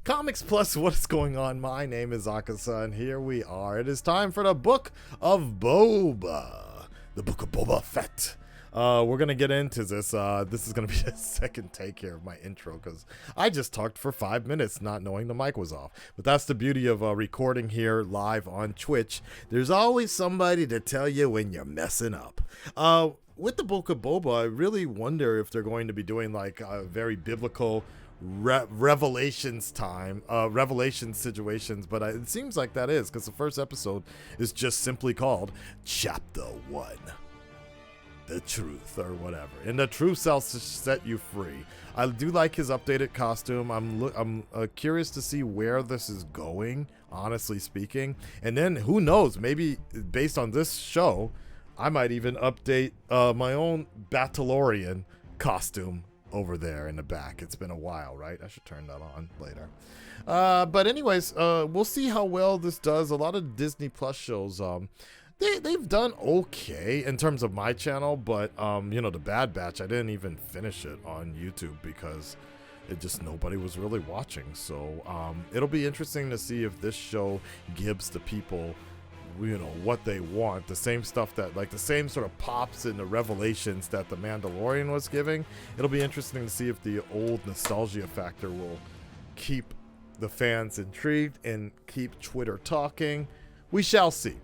Comics Plus, what is going on? My name is Akasa, and here we are. It is time for the Book of Boba. The Book of Boba Fett. We're going to get into this. This is going to be the second take here of my intro, because I just talked for 5 minutes not knowing the mic was off. But that's the beauty of recording here live on Twitch. There's always somebody to tell you when you're messing up. With the Book of Boba, I really wonder if they're going to be doing like a very biblical revelations situations, but it seems like that is, because the first episode is just simply called Chapter 1. The truth, or whatever. And the truth shall set you free. I do like his updated costume. I'm curious to see where this is going, honestly speaking. And then who knows, maybe based on this show, I might even update my own Battleorian costume over there in the back. It's been a while, right? I should turn that on later. But anyways, we'll see how well this does. A lot of Disney Plus shows, they've done okay in terms of my channel, but you know, the Bad Batch, I didn't even finish it on YouTube because it just nobody was really watching. So it'll be interesting to see if this show gives the people, you know, what they want, the same stuff that, like, the same sort of pops in the revelations that the Mandalorian was giving. It'll be interesting to see if the old nostalgia factor will keep the fans intrigued and keep Twitter talking. We shall see.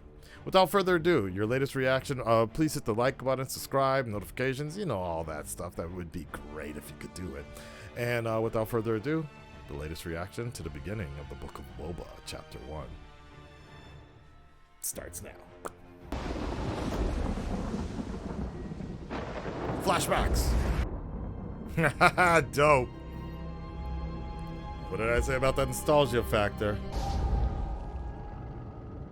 Without further ado, your latest reaction, please hit the like button, subscribe, notifications, you know, all that stuff. That would be great if you could do it. And without further ado, the latest reaction to the beginning of the Book of Boba, Chapter 1. Starts now. Flashbacks. Dope. What did I say about that nostalgia factor?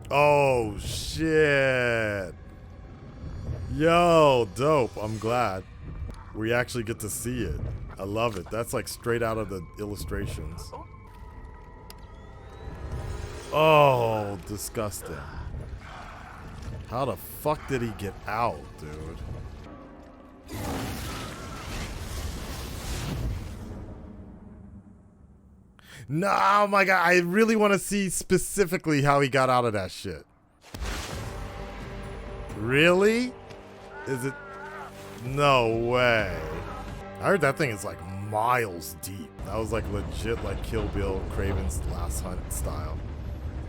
Oh shit. Yo, dope. I'm glad we actually get to see it. I love it. That's like straight out of the illustrations. Oh, disgusting. How the fuck did he get out, dude? No, oh my god, I really want to see specifically how he got out of that shit. Really? Is it? No way. I heard that thing is like miles deep. That was like legit, like Kill Bill, Kraven's Last Hunt style.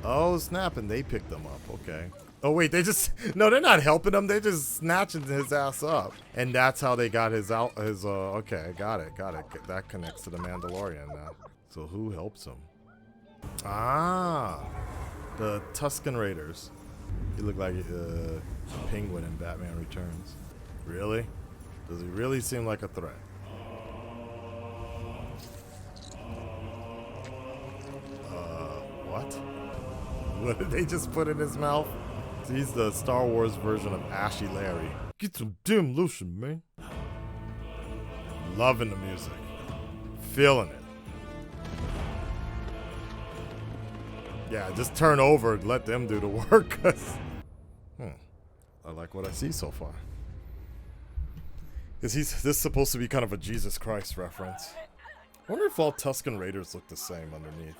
Oh snap, and they picked them up, okay. Oh wait, they just, no, they're not helping him, they're just snatching his ass up. And that's how they got his okay, got it. That connects to the Mandalorian now. So who helps him? Ah, the Tusken Raiders. He looked like a penguin in Batman Returns. Really? Does he really seem like a threat? What? What did they just put in his mouth? He's the Star Wars version of Ashy Larry. Get some dim lotion, man. Loving the music. Feeling it. Yeah, just turn over and let them do the work, cause I like what I see so far. This is supposed to be kind of a Jesus Christ reference. I wonder if all Tusken Raiders look the same underneath.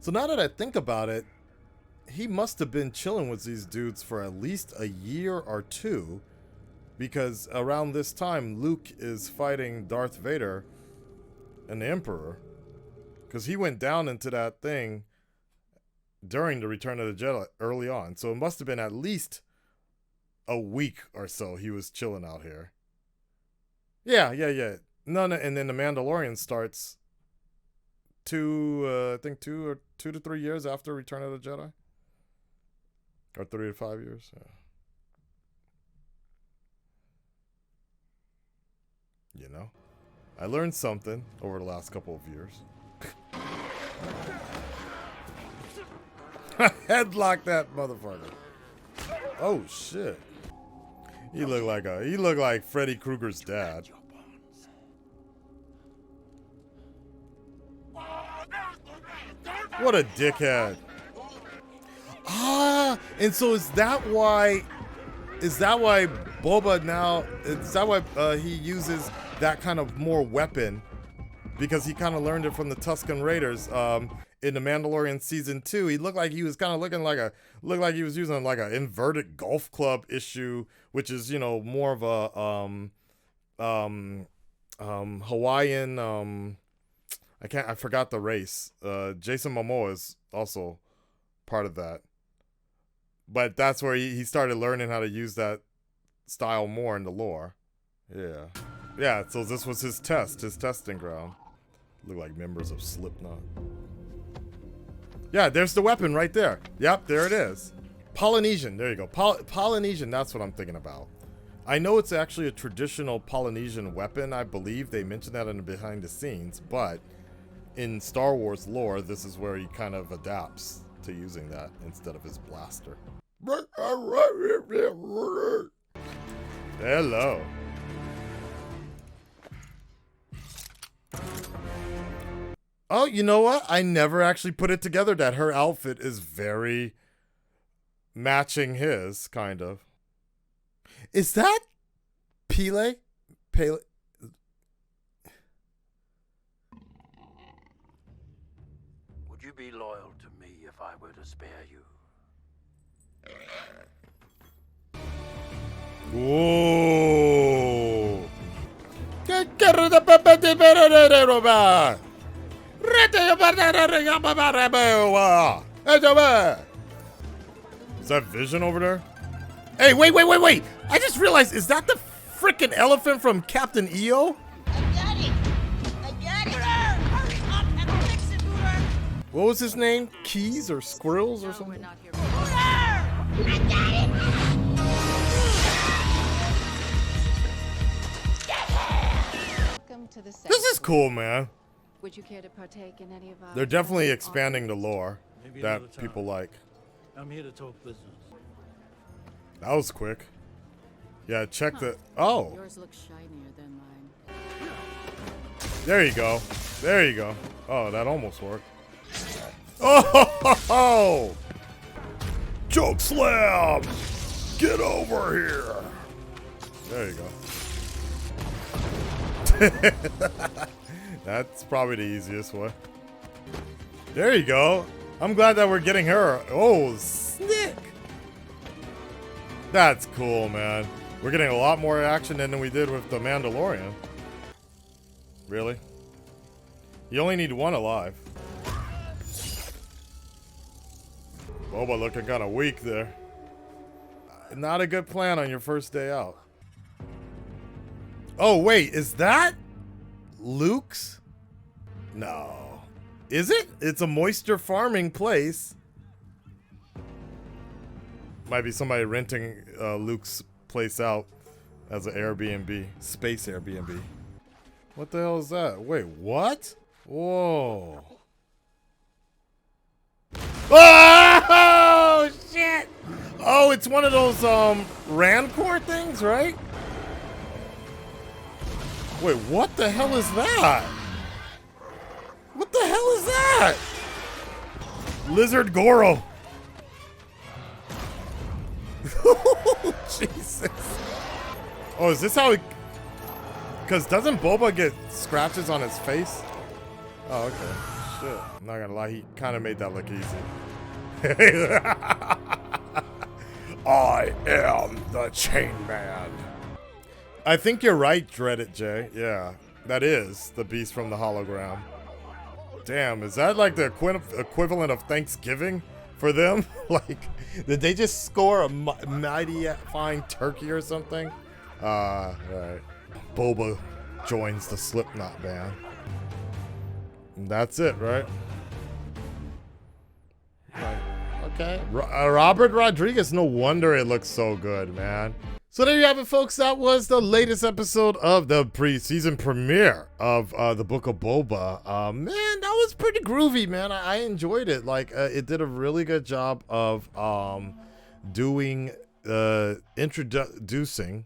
So now that I think about it, he must have been chilling with these dudes for at least a year or two, because around this time Luke is fighting Darth Vader and the Emperor, because he went down into that thing during the Return of the Jedi early on. So it must have been at least a week or so he was chilling out here. Yeah. No, and then the Mandalorian starts I think 2 to 3 years after Return of the Jedi. Or 3 to 5 years, yeah. You know, I learned something over the last couple of years. Headlock that motherfucker. Oh shit. He looked like Freddy Krueger's dad. What a dickhead. Ah, and so is that why Boba now, is that why he uses that kind of more weapon because he kind of learned it from the Tusken Raiders. In the Mandalorian season 2, he looked like he was kind of looked like he was using like an inverted golf club issue, which is, you know, more of a Hawaiian. I forgot the race. Jason Momoa is also part of that, but that's where he started learning how to use that style more in the lore. Yeah. So this was his testing ground. Look like members of Slipknot. Yeah, there's the weapon right there. Yep, there it is. Polynesian, there you go. Polynesian, that's what I'm thinking about. I know it's actually a traditional Polynesian weapon. I believe they mentioned that in the behind the scenes, but in Star Wars lore, this is where he kind of adapts to using that instead of his blaster. Hello. Oh, you know what? I never actually put it together that her outfit is very matching his, kind of. Is that Pele? Pele? Would you be loyal to me if I were to spare you? Whoa. Is that Vision over there? Hey, wait. I just realized, is that the freaking elephant from Captain EO? I got it. Hurry up and fix it, Booter. What was his name? Keys or Squirrels or something? Booter! I got it. Welcome to the This is cool, man. Would you care to partake in any of our... They're definitely expanding the lore Maybe another that time. people like. I'm here to talk business. That was quick. Yeah, check the... Oh, Yours looks shinier than mine. there you go. There you go. Oh, that almost worked. Oh! Choke slam! Get over here! There you go. That's probably the easiest one. There you go. I'm glad that we're getting her. Oh, snick! That's cool, man. We're getting a lot more action than we did with the Mandalorian. Really? You only need one alive. Boba looking kind of weak there. Not a good plan on your first day out. Oh, wait, is that Luke's? No. Is it? It's a moisture farming place. Might be somebody renting Luke's place out as an Airbnb. Space Airbnb. What the hell is that? Wait, what? Whoa. Oh, shit! Oh, it's one of those Rancor things, right? Wait, what the hell is that? What the hell is that? Lizard Goro. Jesus. Oh, is this how he... Because doesn't Boba get scratches on his face? Oh, okay. Shit. I'm not gonna lie, he kind of made that look easy. I am the Chain Man. I think you're right, Dreaded Jay. Yeah, that is the beast from the hologram. Damn, is that like the equivalent of Thanksgiving for them? Like, did they just score a mighty fine turkey or something? Right. Boba joins the Slipknot band. And that's it, right? Okay. Robert Rodriguez, no wonder it looks so good, man. So there you have it, folks. That was the latest episode of the pre-season premiere of the Book of Boba. Man, that was pretty groovy, man. I enjoyed it. Like, it did a really good job of introducing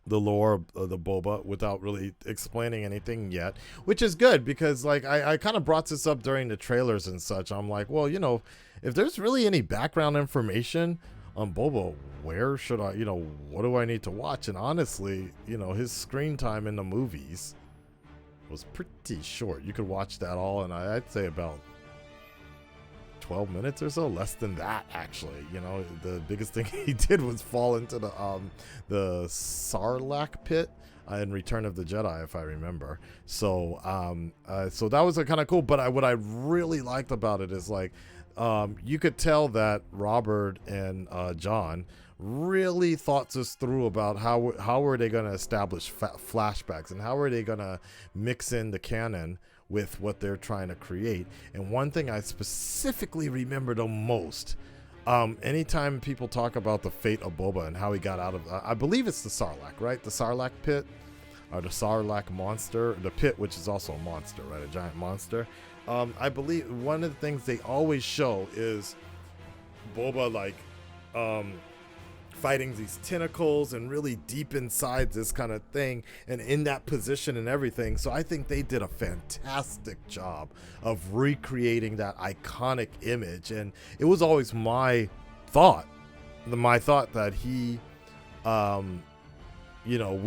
the lore of the Boba without really explaining anything yet, which is good because, like, I kind of brought this up during the trailers and such. I'm like, well, you know, if there's really any background information on Boba, where should I, you know, what do I need to watch? And honestly, you know, his screen time in the movies was pretty short. You could watch that all, and I'd say about 12 minutes or so, less than that actually. You know, the biggest thing he did was fall into the Sarlacc pit in Return of the Jedi, if I remember. So so that was kind of cool. But what I really liked about it is like you could tell that Robert and John really thought this through about how were they going to establish flashbacks, and how are they going to mix in the canon with what they're trying to create. And one thing I specifically remember the most, anytime people talk about the fate of Boba and how he got out of, I believe it's the Sarlacc, right? The Sarlacc pit, or the Sarlacc monster, the pit, which is also a monster, right? A giant monster. I believe one of the things they always show is Boba like fighting these tentacles and really deep inside this kind of thing, and in that position and everything. So I think they did a fantastic job of recreating that iconic image. And it was always my thought that he you know,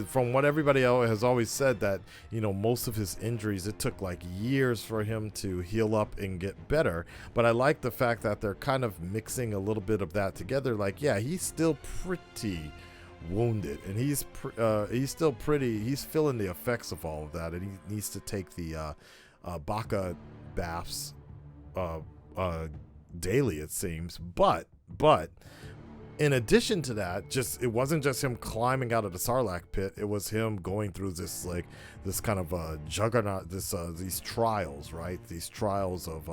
from what everybody else has always said, that, you know, most of his injuries, it took like years for him to heal up and get better. But I like the fact that they're kind of mixing a little bit of that together. Like, yeah, he's still pretty wounded, and he's still he's feeling the effects of all of that, and he needs to take the Baka baths daily, it seems. But in addition to that, it wasn't just him climbing out of the Sarlacc pit. It was him going through this kind of juggernaut, these trials, right? These trials of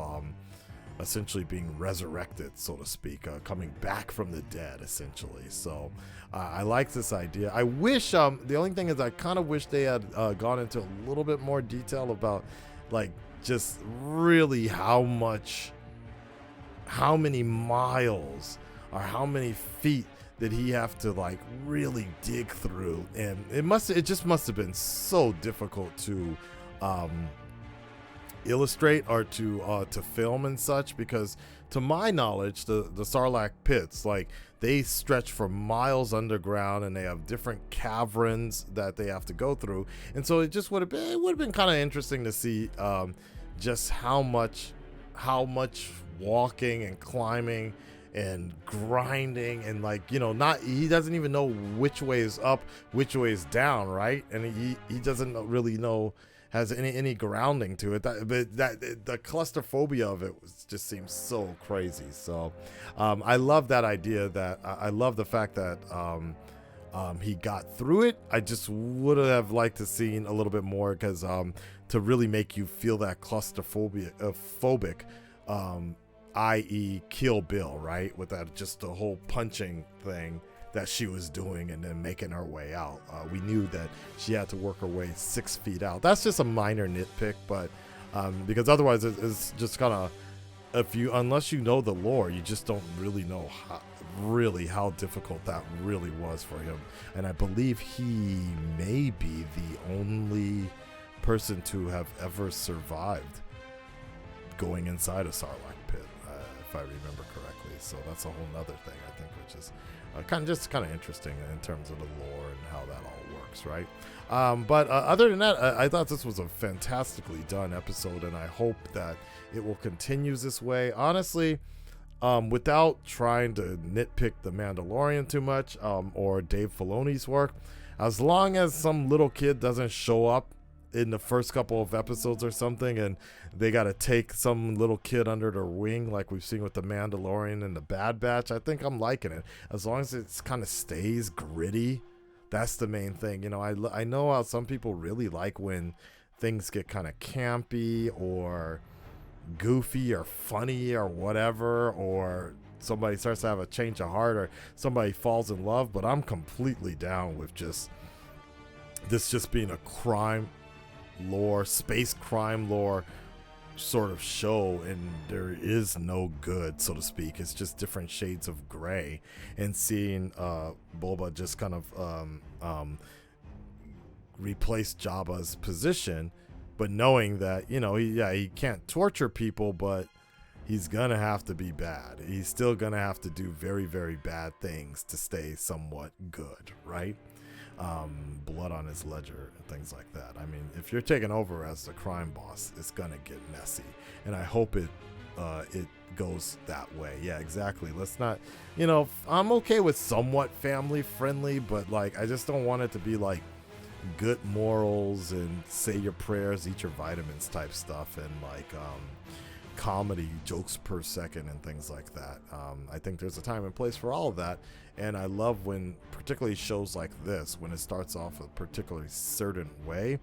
essentially being resurrected, so to speak, coming back from the dead, essentially. So I like this idea. I wish, the only thing is I kind of wish they had gone into a little bit more detail about, like, just really how many miles or how many feet did he have to like really dig through. And it just must have been so difficult to illustrate or to film and such, because to my knowledge the Sarlacc pits, like, they stretch for miles underground, and they have different caverns that they have to go through. And so it just would have been kind of interesting to see just how much walking and climbing and grinding, and, like, you know, he doesn't even know which way is up, which way is down, right? And he doesn't really know, has any grounding to it. But the claustrophobia of it just seems so crazy. So I love that idea. That I love the fact that he got through it. I just would have liked to seen a little bit more, because to really make you feel that phobic, i.e. Kill Bill, right? With that, just the whole punching thing that she was doing and then making her way out. We knew that she had to work her way 6 feet out. That's just a minor nitpick, but because otherwise it's just kind of, unless you know the lore, you just don't really know how difficult that really was for him. And I believe he may be the only person to have ever survived going inside a Sarlacc pit, if I remember correctly. So that's a whole nother thing, I think, which is kind of interesting in terms of the lore and how that all works, right? But other than that, I thought this was a fantastically done episode, and I hope that it will continue this way. Honestly, without trying to nitpick The Mandalorian too much, or Dave Filoni's work, as long as some little kid doesn't show up in the first couple of episodes or something, and they got to take some little kid under their wing, like we've seen with The Mandalorian and The Bad Batch, I think I'm liking it. As long as it kind of stays gritty, that's the main thing. You know, I know how some people really like when things get kind of campy or goofy or funny or whatever, or somebody starts to have a change of heart, or somebody falls in love. But I'm completely down with this just being a crime lore, space crime lore sort of show, and there is no good, so to speak. It's just different shades of gray, and seeing Boba just kind of replace Jabba's position, but knowing that, you know, he can't torture people, but he's gonna have to be bad. He's still gonna have to do very, very bad things to stay somewhat good, right? blood on his ledger and things like that. I mean, if you're taking over as the crime boss, it's gonna get messy, and I hope it goes that way. Yeah, exactly. Let's not, I'm okay with somewhat family friendly, but like I just don't want it to be like good morals and say your prayers, eat your vitamins type stuff, and like comedy jokes per second and things like that. I think there's a time and place for all of that, and I love when particularly shows like this, when it starts off a particularly certain way,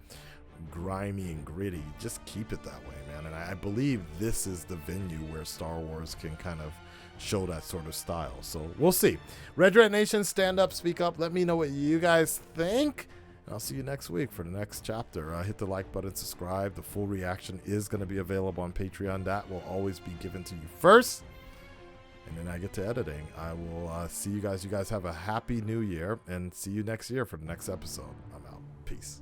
grimy and gritty, just keep it that way, man. And I believe this is the venue where Star Wars can kind of show that sort of style. So we'll see. Red Nation, stand up, speak up, let me know what you guys think. I'll see you next week for the next chapter. Hit the like button, subscribe. The full reaction is going to be available on Patreon. That will always be given to you first. And then I get to editing. I will see you guys. You guys have a happy new year, and see you next year for the next episode. I'm out. Peace.